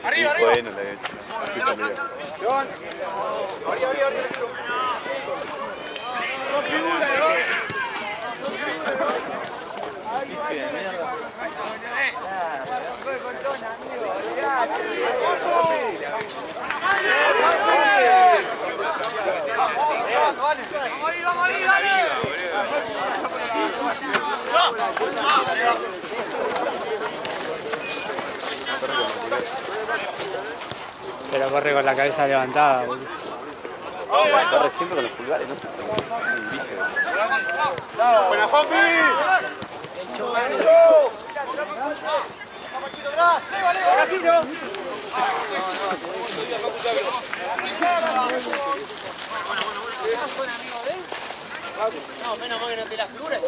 Arriba, arriba. Bueno, la he hecho. Pero corre con la cabeza levantada, boludo. Corre siempre con los pulgares, no sé. Un vicio. ¡Buena, Juanpi! No, menos mal que no te la figuras.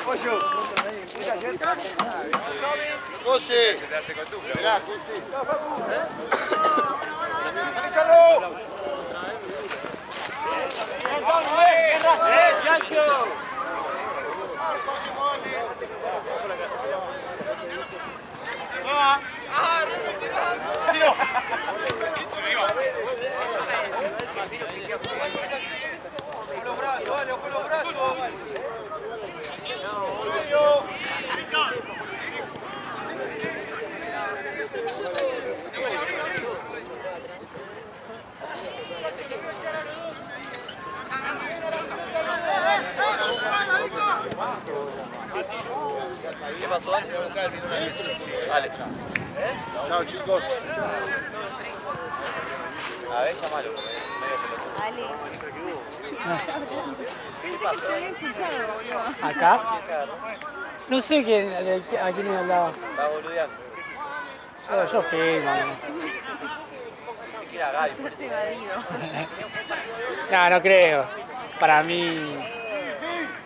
Pollo. José. Mirá, José. Con los brazos. ¿Qué pasó? Vale. Chao, chicos. A ver, llámalo. Ale. Pensé que te había escuchado, boludo. ¿Acá? No sé quién, a quién le hablaba. Está boludeando. Yo filmo. Ni siquiera Gaby. Estás evadido. No, no creo. Para mí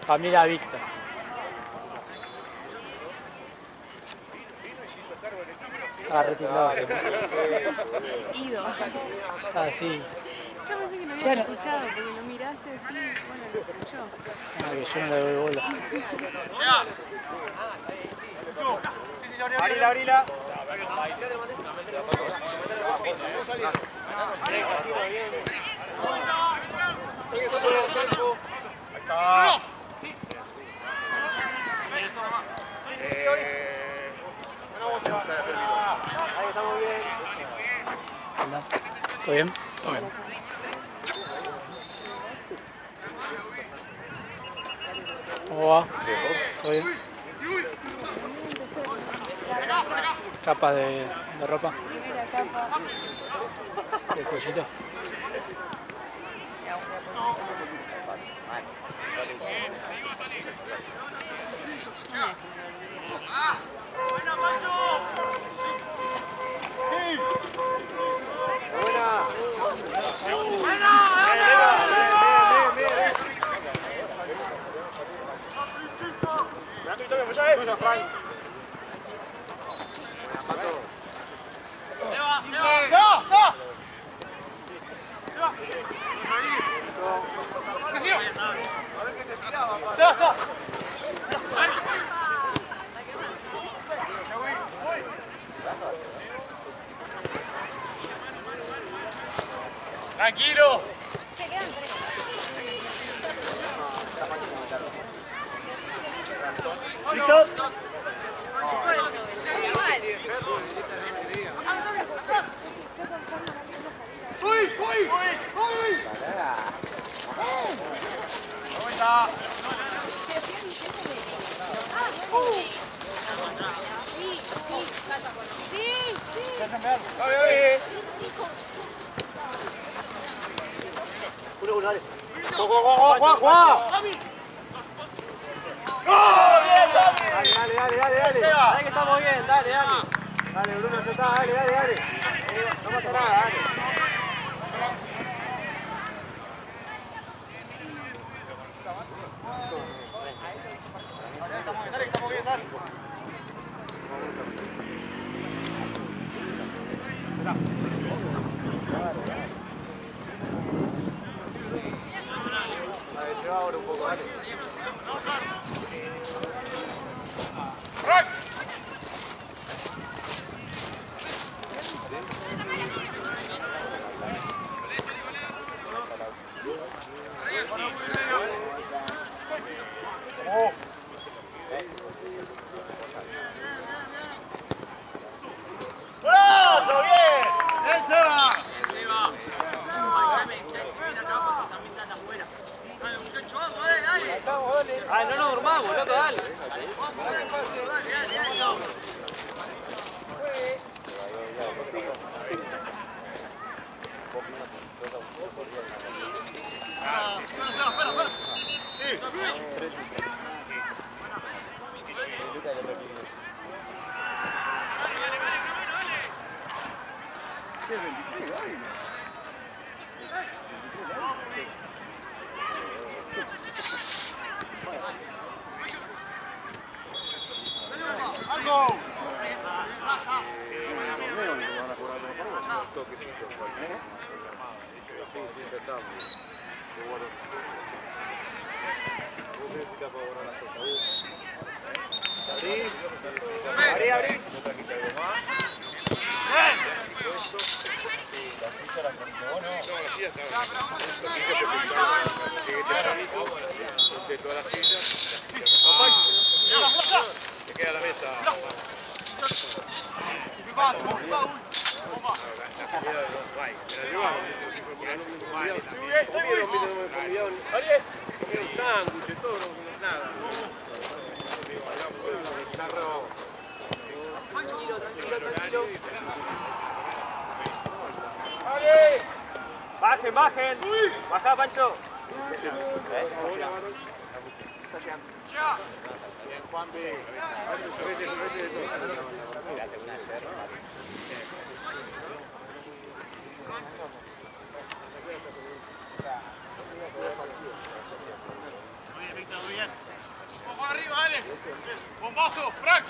era Víctor. Estaba retirado. Ido. Ah, sí. Yo pensé que no Sí, habías no. escuchado porque lo miraste así, bueno, lo escuchó. Ah, que yo no le doy bola. Abrila, abrila. Ahí está. Ahí estamos bien. ¿Todo bien? Todo bien. ¿Cómo va? ¿Todo bien? Capas de ropa. Primera capa. ¿El cuellito? Tranquilo. ¿Listo? ¡Uy! ¡Uy! ¡Uy! ¿Cómo está? Dale, que estamos bien, dale. Dale, Bruno, ya está, dale. No pasa nada, dale. Dale, que estamos bien, dale. Dale, lleva ahora un poco, dale. Bajen, bajen. Baja, Pancho. Vamos arriba, dale. Bombazo, Frank.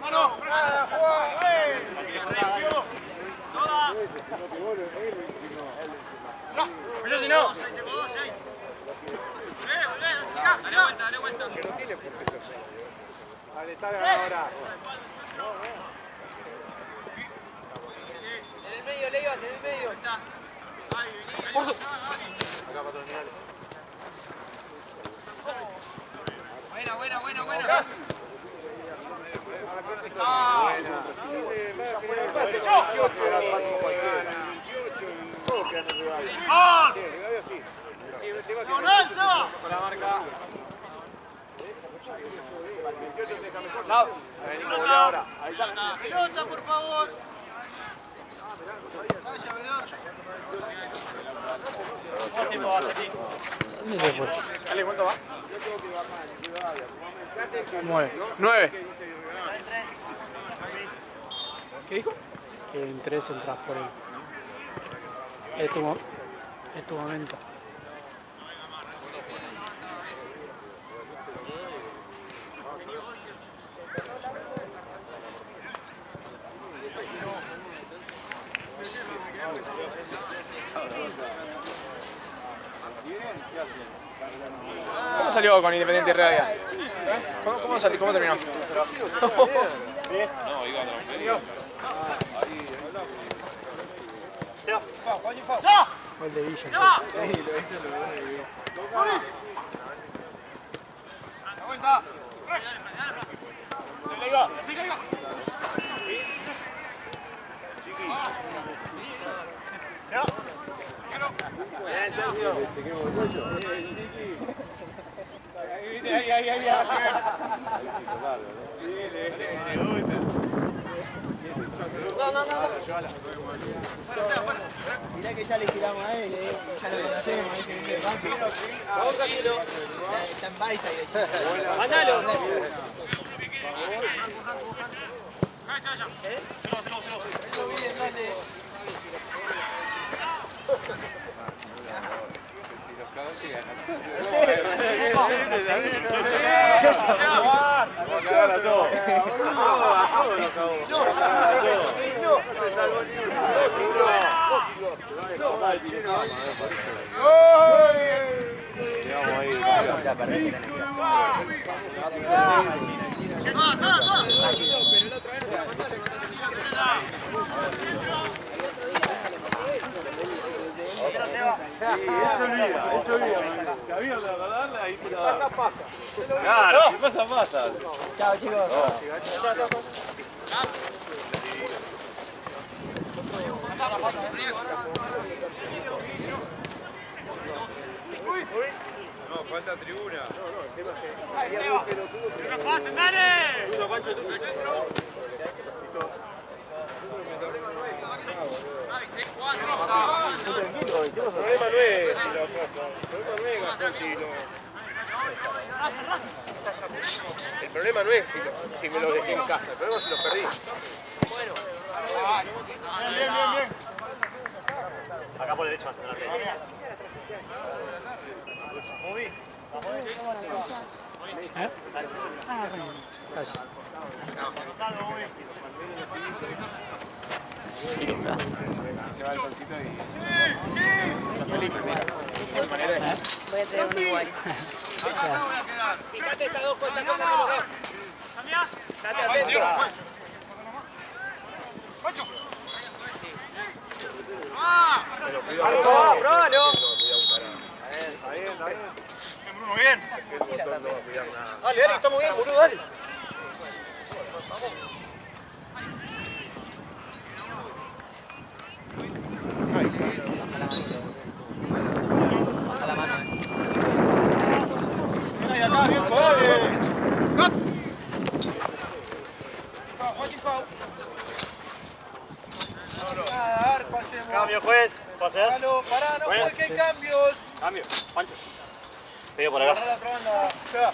Mano. Yo si no. Dale vuelta. Dale, salgan ahora. En el medio, Leiva, en el medio. Acá para terminar. Buena. Con la marca. Vení como ahora. Ahí está. Pelota, por favor. Dale, ¿cuánto va? 9. ¿Qué dijo? Que en 3 entras por él. Es tu momento. ¿Cómo salió con Independiente Rivadavia? ¿Cómo terminó? Gol de Villa. Mirá que ya le giramos a él, ya lo conocemos, ese banco. Está en Baiza y ¡Mandalo! Eso olvida. Si había una darle, ahí te la da. Claro, si pasa, pasa. Chao, chicos. No, falta tribuna. ¡Pase, dale! El problema no es si me lo dejé en casa, el problema es si lo perdí. Bien. Acá por derecha vas a tener. Se va el solcito y... Voy a tener uno igual. Fíjate estas dos cosas que los dos. Estate atento. ¡Probalo! Bruno, bien. Dale, estamos bien, boludo, dale. Cambio, juez. ¿Pase? Pará, no juegues que hay cambios. Cambio. Pancho. Pego por acá.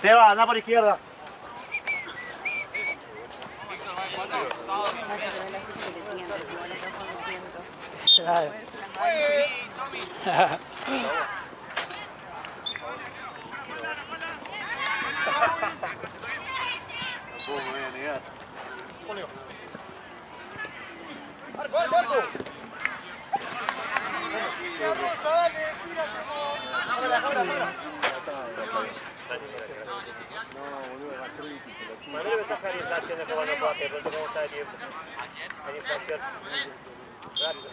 Seba, anda por izquierda. Claro. Tampoco me voy a negar. Marco. Dale, Manuel, esa inflación de juego no puedo hacer, porque cómo está de tiempo. Hay inflación. Gracias.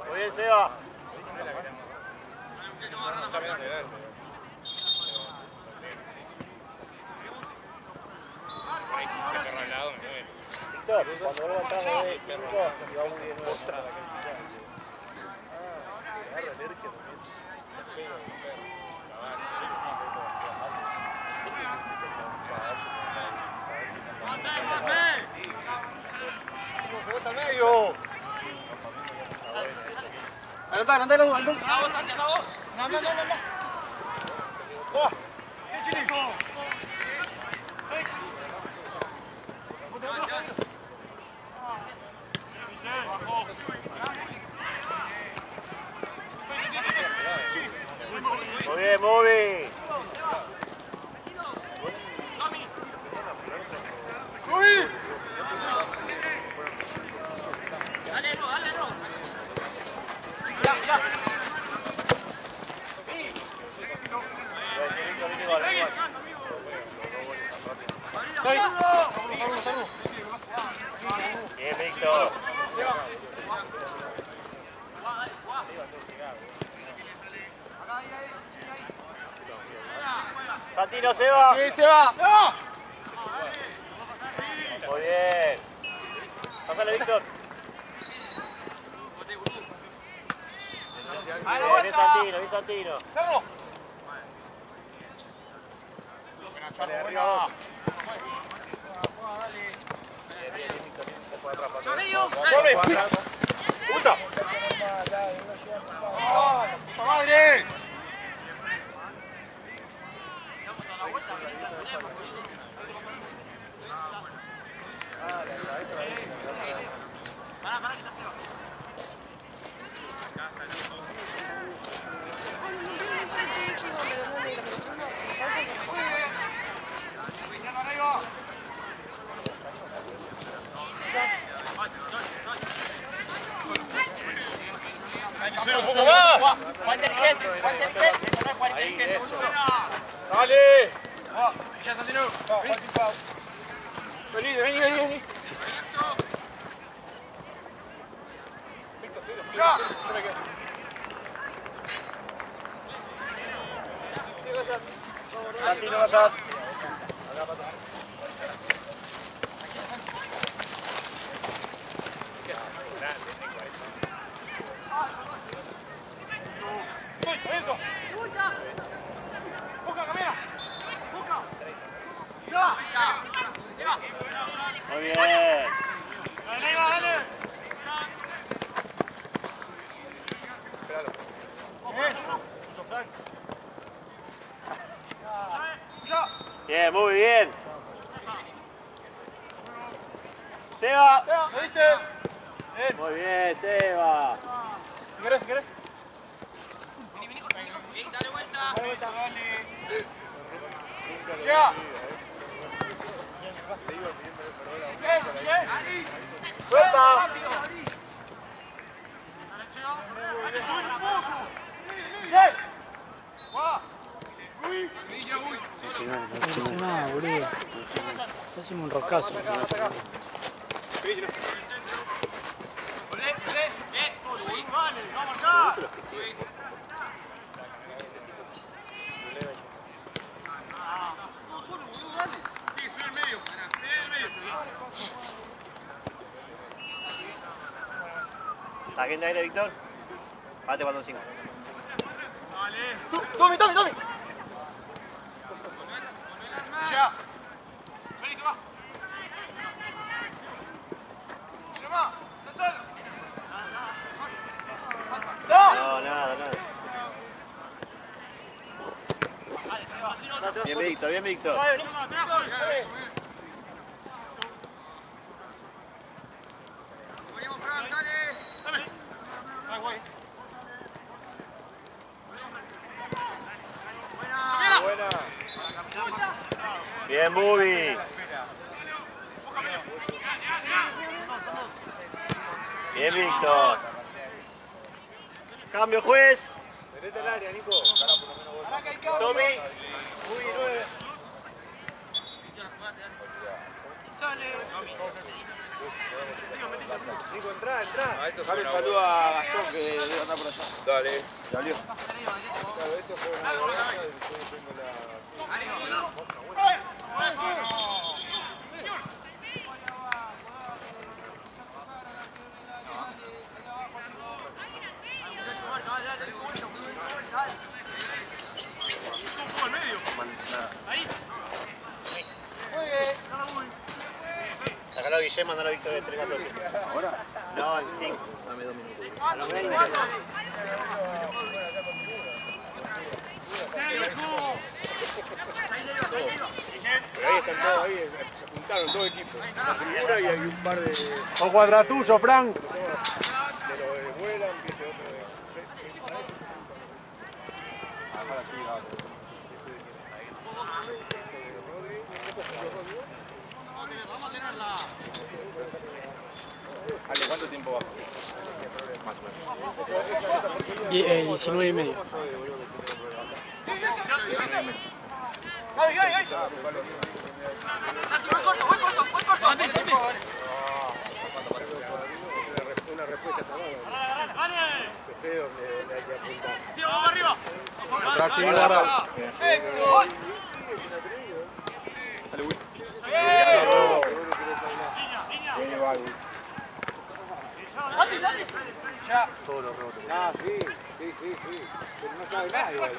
Muy bien, Seba. Víctor, cuando vuelva a entrar de 5, y va muy bien. al medio. Andá, los Anda. ¡Oh! ¡Qué chilizo! Muy bien, Moby. ¡Uy! Bien, Víctor. Santino, se va. Sí, se va. Muy bien. Pásale, Víctor. Bien, Santino, bien, Santino. Dale, arriba. ¡Puta! ¡Puta madre! un poco más. Juan inteligente, Juan inteligente. Juan inteligente. Dale. Ya, Santino. Vení. Ya. Santi, no vayas. Muy bien. Bien, muy bien. Seba. ¿Lo viste? Bien. Muy bien, Seba. Si querés. Dale vuelta. Llega. Suelta. No hice nada, boludo. Hacemos un roscazo. ¿Está bien de aire, Víctor? Párate cuando 5. Tommy. Ya. No, nada. Bien, Víctor. Bien, Bubi. Bien, Víctor. Cambio, juez. Venete al área, Nico. Tommy. Uy, 9. Nico, entrá. Dale saludo a Gastón que debe andar por allá. Dale. Salió. Claro, esto fue una golaza y después tengo la... Sacalo a Guillem, mandalo a Víctor de 3 a 12. ¿Ahora? No, en 5. Dame 2 minutos. A los 20. Pero ahí están todos, ahí se juntaron todo equipo. La figura y hay un par de... Ojo atrás tuyo, Frank. De los que vuelan, que ese otro de... Ahora sí, Ale, ¿cuánto tiempo va? Más o menos. 19 y medio. Una respuesta salada. Feo donde hay que apuntar. Sí, vamos arriba. Atrás, sí, guarda. Dale, Will. Viene Bagu. Ya. Todos los rotos. Ah, sí. Pero no sabe nada igual.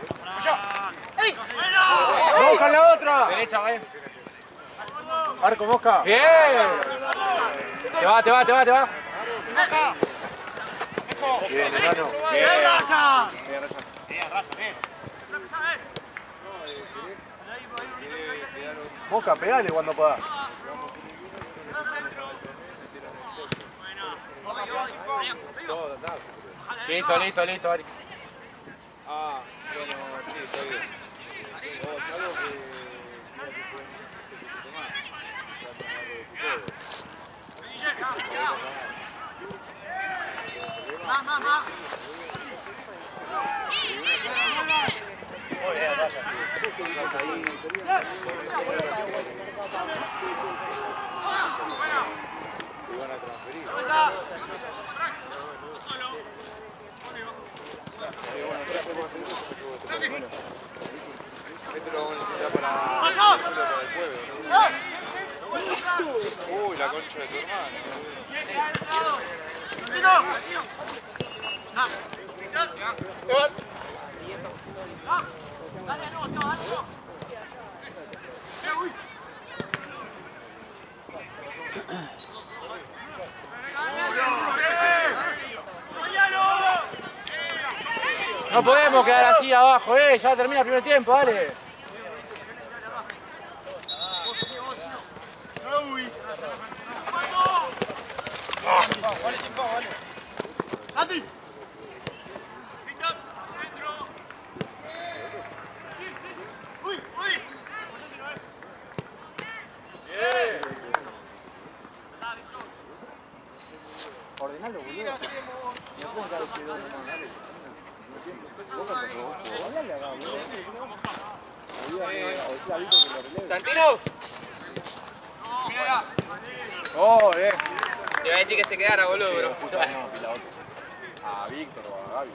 ¡Mosca en la otra! Derecha, vaya. Arco, Mosca. Bien. Te va. Bien, hermano. ¡Bien, Raza! Mosca, pegale cuando puedas. Listo, Ari. Ah, bueno, sí, está bien. Salvo que... Iban a transferir. Este lo vamos a necesitar para el jueves, ¿no? Uy, la concha de tu hermano. No podemos quedar así abajo, ya termina el primer tiempo, dale. Ordenalo, boludo. ¡Santino! Oh, bien. Te iba a decir que se quedara, boludo, bro. A Víctor o a Gaby.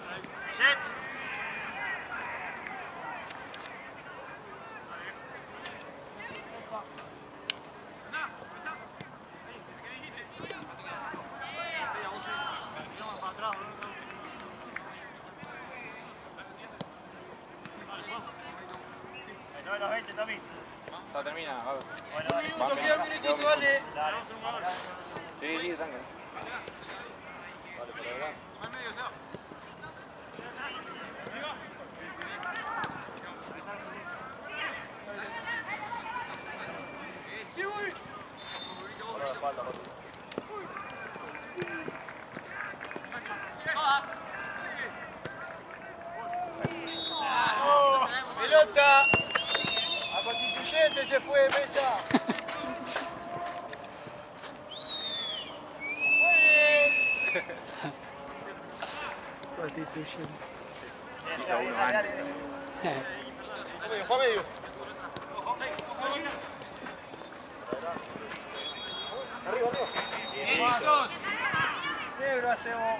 No, los 20 también. Ya termina, Gaby. Un minutito, dale. Sí, sí, tranquilo. Vale, por adelante. Pelota. A Constituyente se fue, Mesa. Juan medio. Negro hacemos.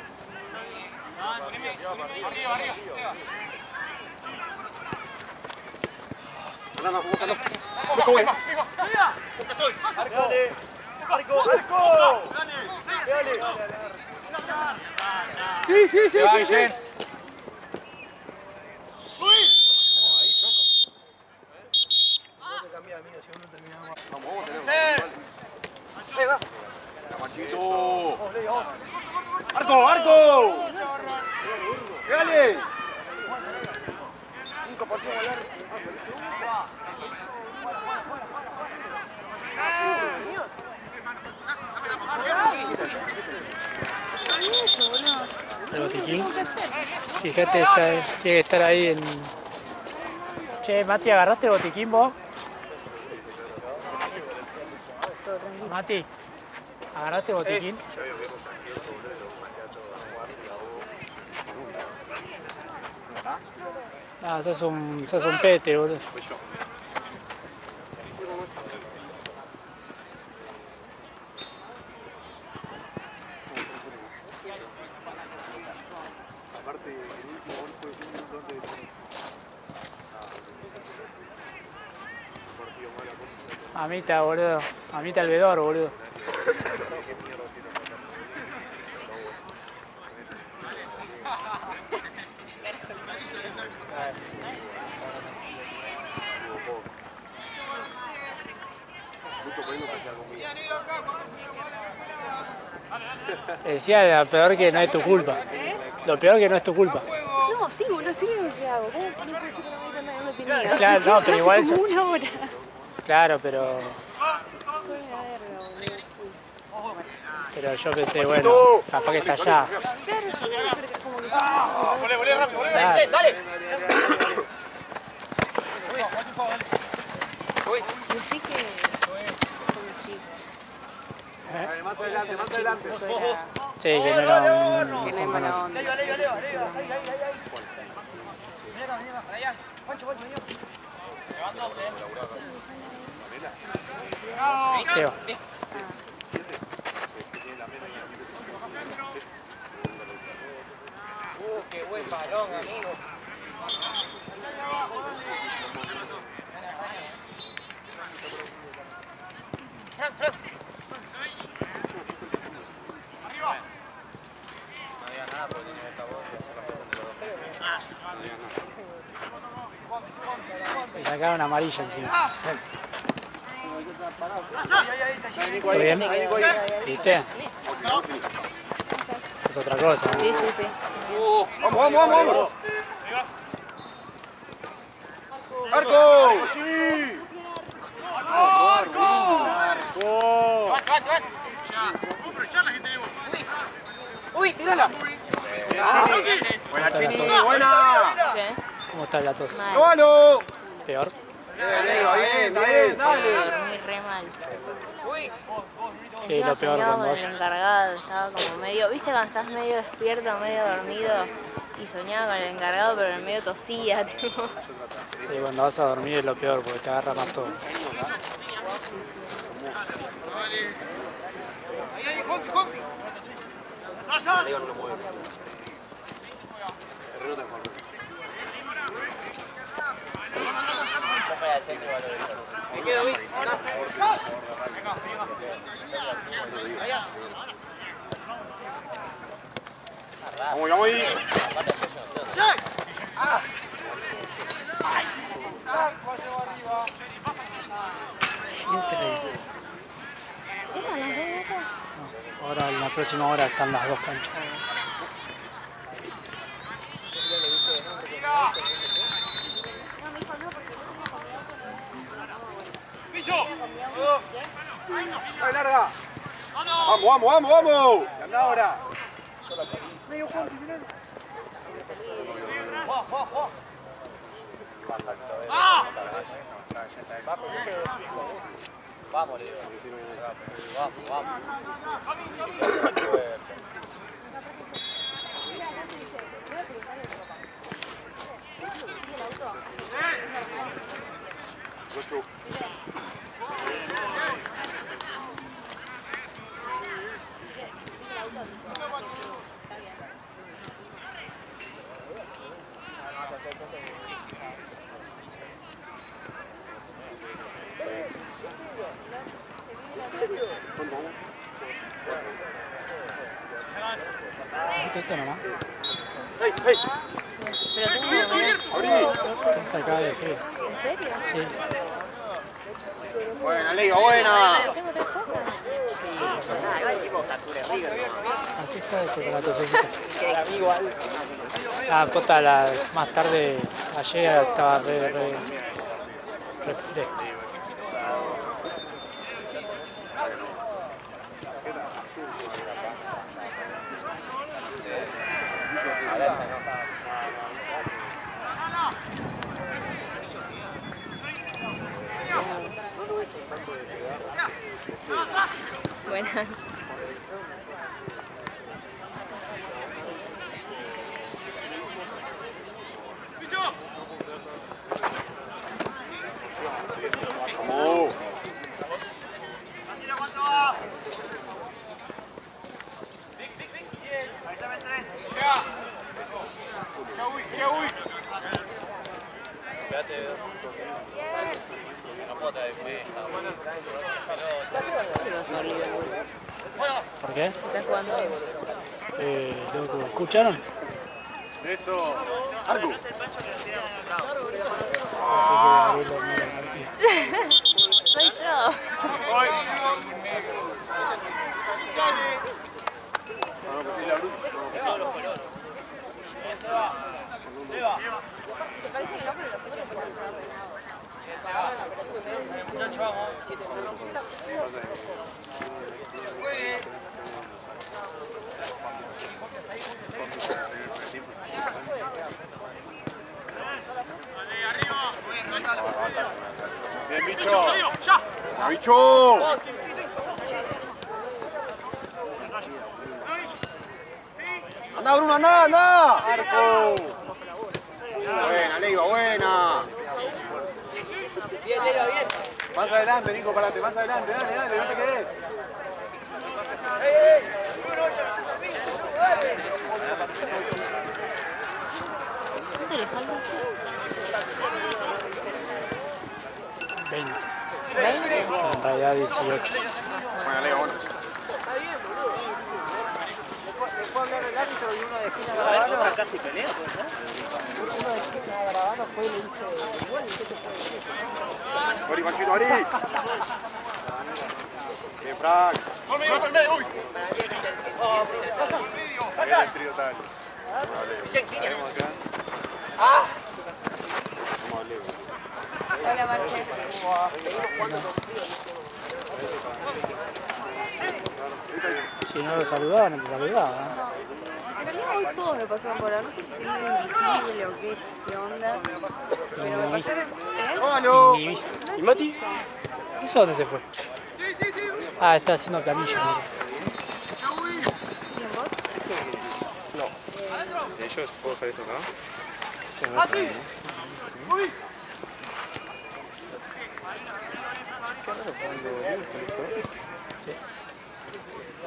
Sí, sí, sí. Va, Guillén. Vamos, tenemos. Machito. ¡Arco, arco! ¡Dale! 5 partidos a ganar. El botiquín. Fíjate, tiene que estar ahí en... Che, Mati, ¿agarraste el botiquín vos? Mati, ¿agarraste el botiquín? Ah, sos un pete, boludo. Mamita, boludo. Mamita el vedor, boludo. Decía lo peor que no es tu culpa. Lo peor que no es tu culpa. No, sí, boludo, sí lo que hago. ¿Cómo no puedo decir que no me tenía? Claro, no, pero igual Hace como una hora. Claro, pero... Soy una verga, boludo. Pero yo pensé, bueno, capaz que está allá. Claro, yo no, pero que como que Volé, volé, rápido, volé. Claro. ¡Dale! decí que soy chico. Más adelante, más adelante. Sí, que no era un... Que no es mala onda. Seba. Qué buen balón, amigo. Le sacaron amarilla encima. ¿Todo bien? ¿Viste? Es otra cosa. ¿No? Sí, sí, sí. ¡Vamos, vamos, vamos! ¡Vamos! ¡Arco! ¡Sí! ¡Uy, tirala! ¡Buena, Chini! ¡Buena! Bien. ¿Cómo está la tos? Mal. ¡Róbalo! Peor. Bien, bien, dale. Dormí re mal. Sí, lo peor Soñaba cuando con el encargado, estaba como medio, viste cuando estás medio despierto, medio dormido y soñaba con el encargado pero en el medio tosía, tipo. sí, cuando vas a dormir es lo peor porque te agarra más todo. Vamos, vamos ahí. No, ahora en la próxima hora están las dos canchas. ¡Dale, larga! ¡Vamos, vamos, vamos, vamos! ¡Anda ahora! Vamos, le digo. Vamos, vamos. Esto nomás. ¡Hey, hey! Pero tengo... Se acaba de decir. ¿En serio? Sí. ¡Buena, Liga, buena! Tengo 3 cosas. Así está el chocolatosecito. Ah, Pota, más tarde, ayer estaba re fresco. Buenas. ¡Vamos! No puedo traer mesa. ¿Por qué? ¿Estás jugando? ¿Lo escucharon? Eso. Arco. Soy yo. Bien, bicho. ¡Bicho! ¡Anda, Bruno, anda, anda! ¡Arco! Buena, Leiva, buena. Bien, Leiva, bien. Más adelante, Nico, parate, más adelante, dale, dale, no te quedes. ¿Cuánto le falta? 20. 20. En realidad 18. Bueno, Leiva, bueno. Después hablar el árbitro y uno de esquina Garabano. Casi pelea, pues, ¿no? Uno de esquina Garabano fue y le dice, igual, ¿qué te puede decir? Ori, Panchito, Ori. Bien, Frank. ¡Conmigo, por el medio! ¡Uy! Bien el trío tal. Hola, Marcelo. Si no lo saludaba, no te saludaba. En realidad hoy todos me pasaron por ahora. No sé si estoy medio invisible o qué onda. Pero me pasaron. ¿Eh? Ni viste. ¿Y Mati? ¿Eso dónde se fue? Ah, está haciendo camilla. Mira. ¿Quién vos? Yo puedo dejar esto acá.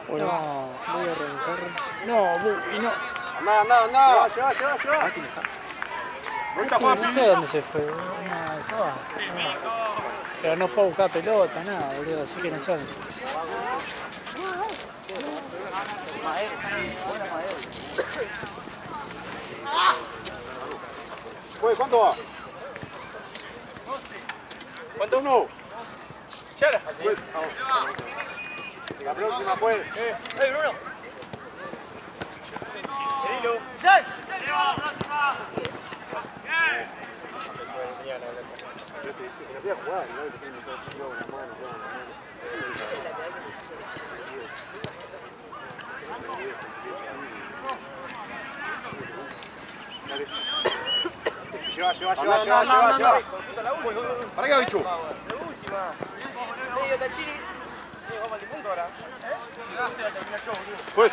No, voy a revisar. No, y no. Anda, anda, anda. Lleva. No sé dónde se fue. Pero no fue a buscar pelota, nada, boludo. Así que no sé dónde. Pues, ¿cuánto va? ¿Cuánto uno? ¡Chara! Pues, vamos. La próxima, pues. Bruno! Cirilo. Voy a jugar, ¿no? Que se me está haciendo una mano, Lleva. ¿Para qué, bicho? Medio Tachiri. Pues.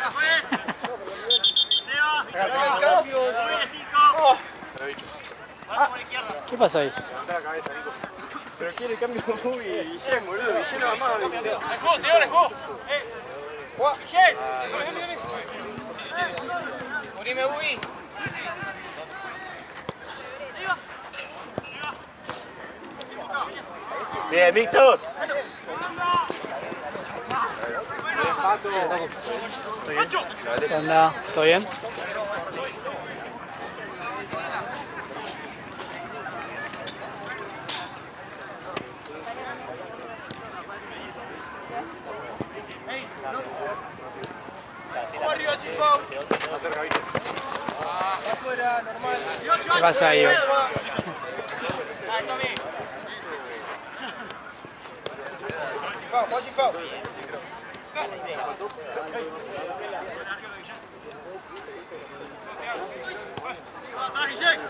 ¿Qué pasó ahí? Levanta la cabeza, Nico. Pero quiere cambio Guillén, boludo. Guillén la mano. ¡Escú, señores, escú! ¡Guillén! Unime, Ubi. Bien, Víctor. ¿Qué onda? ¿Todo bien? ¡Arriba, Chifao! ¿Qué pasa ahí? Chifao! ¡Atrás, Guillén!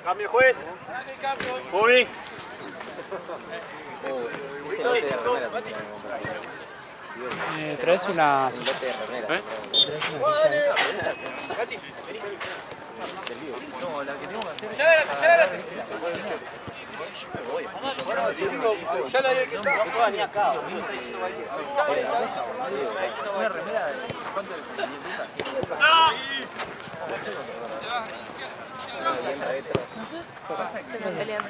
Cambio, juez. Uy. ¿Traes una silla? ¿Eh? ¿Traes una silla? No, la que tengo que hacer. ¡Ya adelante! Ya la había que estar. No puedo venir acá, boludo. Una remera de. ¿Cuánto es? Se están peleando.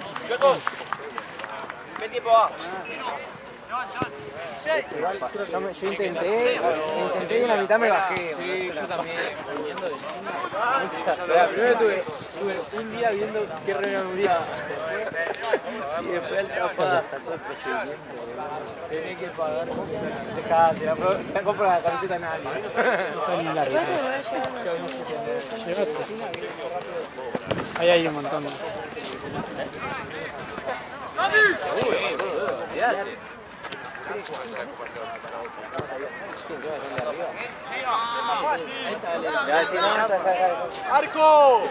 ¿Qué tiempo va? Yo intenté y en la mitad me bajé. Sí, yo también. Primero tuve un día viendo qué reunión unía. Y después al tapada hasta todo el procedimiento. Tenía que pagar. Dejate, la compro la camiseta a nadie. Ahí hay un montón. ¡Arco!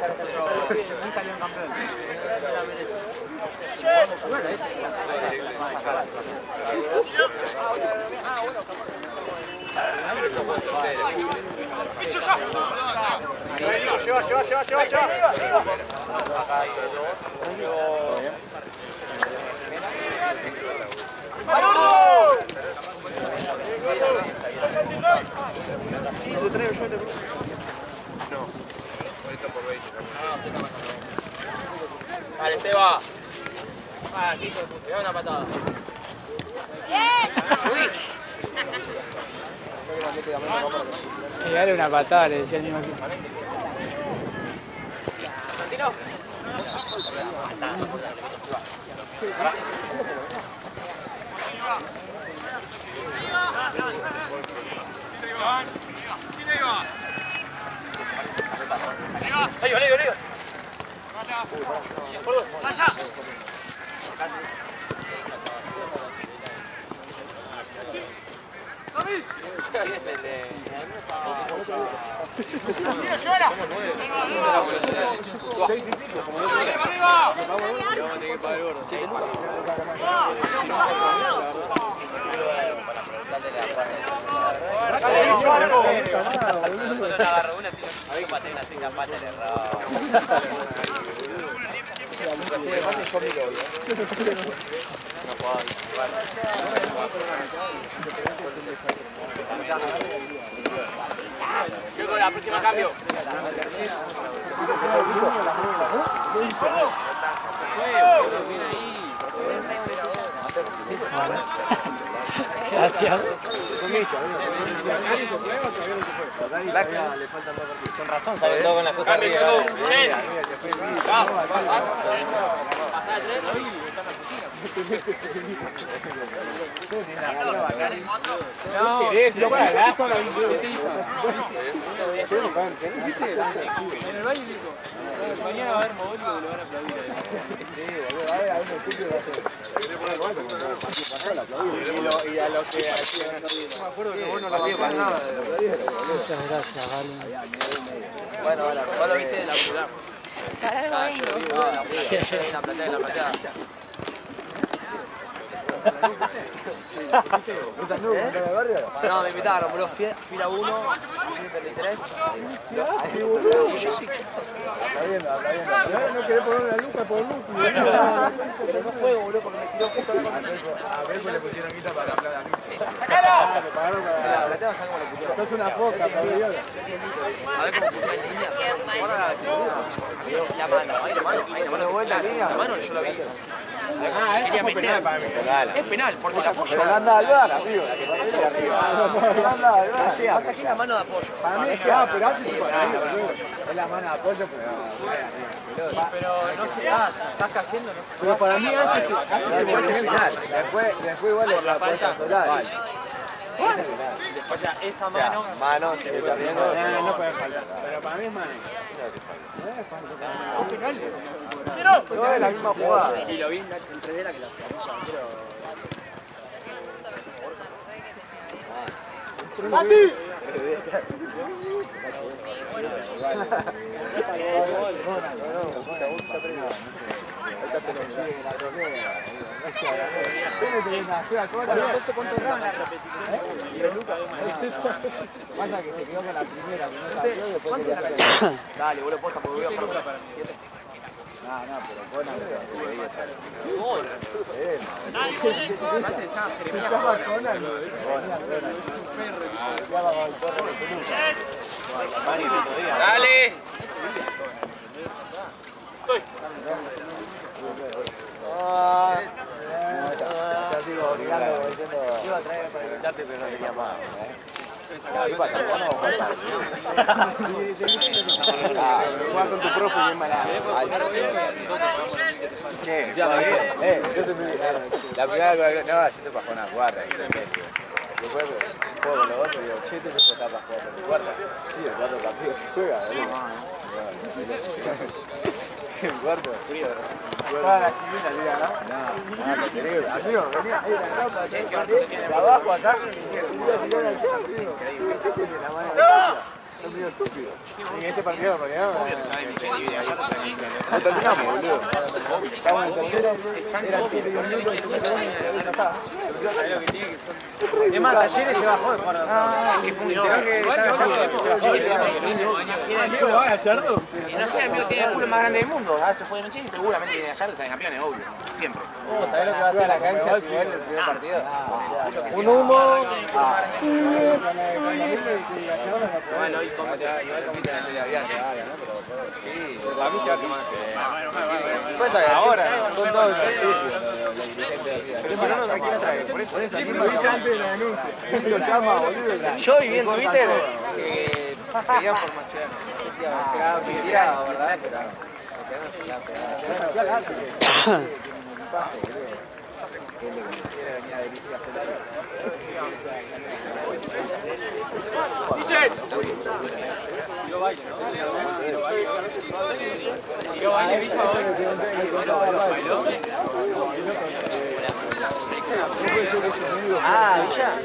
Lleva. Dale, Esteban. Ah, Kiko, te da una patada. Sí, dale una patada, le decía el mismo equipo. Ahí va, Leo. Luego la próxima cambio. Gracias. Con razón, sale todo con las cosas arriba. No, no para gasto, en el baño dijo, mañana va a haber mogólico que lo van a aplaudir. Y a los que hacían no me acuerdo que vos no lo viste para nada. Muchas gracias, Vale. Bueno, vos lo viste de la ciudad. Para algo mismo. La platea. No, me invitaron, bro. Fila 1, 133. Yo sí. Está viendo. No querés poner una luca por luz. Pero no juego, boludo, porque me tiró justo la A ver, pues le pusieron guita para la plata. ¡Sacalo! Me pagaron para la platea, ¿sabes cómo lo pusieron? Sos una foca, cabrón. ¿Sabés cómo pusieron en líneas? La mano, ahí la mano. La mano yo la vi. Quería meter. Es penal, porque la apoyo. Pero anda al bar, amigo. Anda al bar. Pasa aquí la mano de apoyo. Para mí es que pero es la mano de apoyo, Pero no sé, estás cayendo, no sé. pero para mí antes es final. Después igual es la puesta solar. O sea, esa mano. Mano, no puede faltar. Pero para mí es mano. No es la misma jugada. Y lo vi en 3D la que la hacía. Pasa que se quedó con la primera, que no salió y después quería hacer. Dale, boludo, posta, porque voy a jugar para 7. No, pero buena. Dale. Ya sigo obligando, diciendo Juega con tu profe y es mala. ¿Qué? Entonces la primera vez que no, yo te pasó una guarda. Después juego con los otros y digo, che, te está pasando con mi guarda. Sí, el cuarto partido que juega, el cuarto frío, toda la chilena, mira, ¿no? No, te digo, amigo, venía ahí la ropa, de abajo acá, y la mano es medio estúpido. En este partido, porque no terminamos, boludo. Estábamos en tercero, eran 7 minutos, y ya está. Es más, Talleres se bajó de jugar. Qué puño. Y no sé, amigo, tiene el culo más grande del mundo. Se fue de noche y seguramente viene allá, salen campeones, obvio. Siempre. ¿Sabés lo que va a hacer la cancha si gana el primer partido? Un humo. Bueno, y cómo te va, igual como te va a aviar, ¿no? Sí, la mí se va a quemar. Pues ahora, son todos Pero no, no quiere traer. Por eso antes de la denuncia. Yo vi en Twitter que pedían por Mascherano. Se tiraba, ¿verdad? Ah, Villa.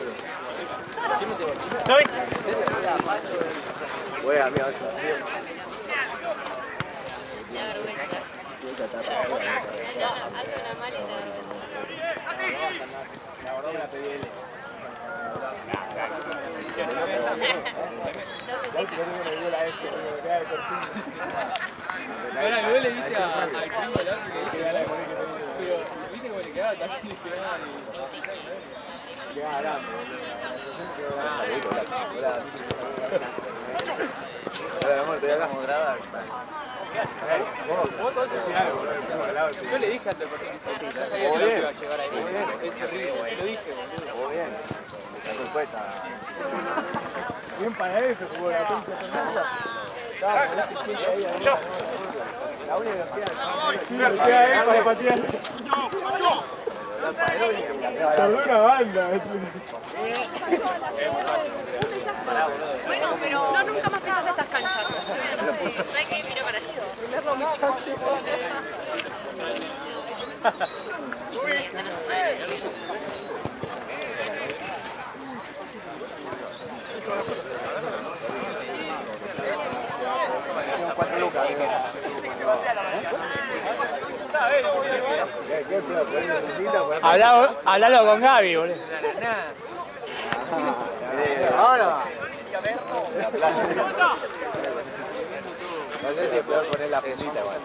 Estoy. Bueno, amigo, Hace una mala y te Ahora yo le dice al primo del otro que dice que viste cómo le quedaba también le quedaba yo le dije antes porque no sabía que iba a llegar ahí. Es terrible, lo dije, boludo. bien. La respuesta. Bien para eso, jugó la concha. La única que queda ahí para patear. Tardó una banda. Bueno, pero no nunca más pisas estas canchas. No hay que mirar para allá. Primerlo muchacho. Hablalo con Gaby, boludo. Ahora. No sé si puedo poner la puntita, igual.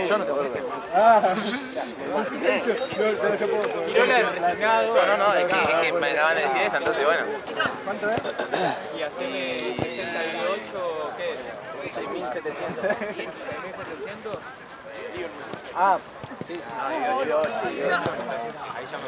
Yo no te puedo ver. No, es que me acaban de decir eso, entonces bueno. ¿Cuánto es? Y así 68, ¿qué es? 6.700. 6.700. Ah, sí. Ahí ya me